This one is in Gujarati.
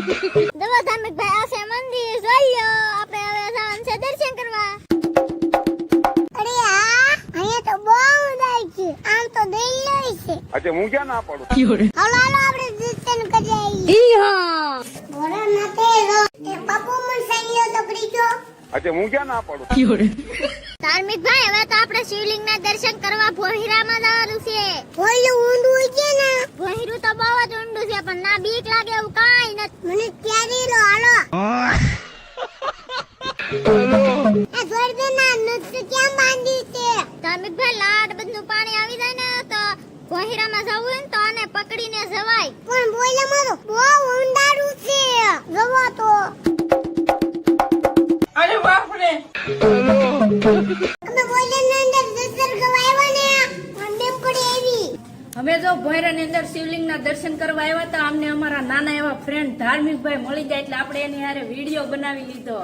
દવા ધાર્મિક ભાઈ આ છે મંદિર જોઈ લો આપણે હવે જવાનું છે દર્શન કરવા અરે આ અહીંયા તો બહુ ઉદાઈ છે આમ તો દિલ્હી છે અચ્છા હું ક્યાં ના પાડું હાલો હાલો આપણે દર્શન કરી આવીએ ઈ હા બોરા નતે રો એ બાપુ મન સાંગિયો તો પડી ગયો અચ્છા હું ક્યાં ના પાડું ધાર્મિક ભાઈ હવે તો આપણે શિવલિંગ ના દર્શન કરવા ભોહિરામાં જવાનું છે ભોયલું ઊંડું છે ને ભોહિરું તો બહુ જ ઊંડું છે પણ ના બીક લાગે એવું કાઈ નથી મને ક્યારે લો હાલો આ જોરદે ના નૃત્ય ક્યાં બાંધી છે ધાર્મિક ભાઈ લાડ બધું પાણી આવી જાય ને તો ભોહિરામાં જવું હોય ને તો આને પકડીને જવાય પણ બોલે મારો બહુ ઊંડારું છે જવો તો અરે બાપ રે અમે બોલે ને અંદર દર્શન કરવા આવ્યા ને મને પડી આવી અમે જો ભોયરાની અંદર શિવલિંગ ના દર્શન કરવા આવ્યા હતા અમને અમારા નાના એવા ફ્રેન્ડ ધાર્મિક ભાઈ મળી જાય એટલે આપણે એની હારે વિડીયો બનાવી લીધો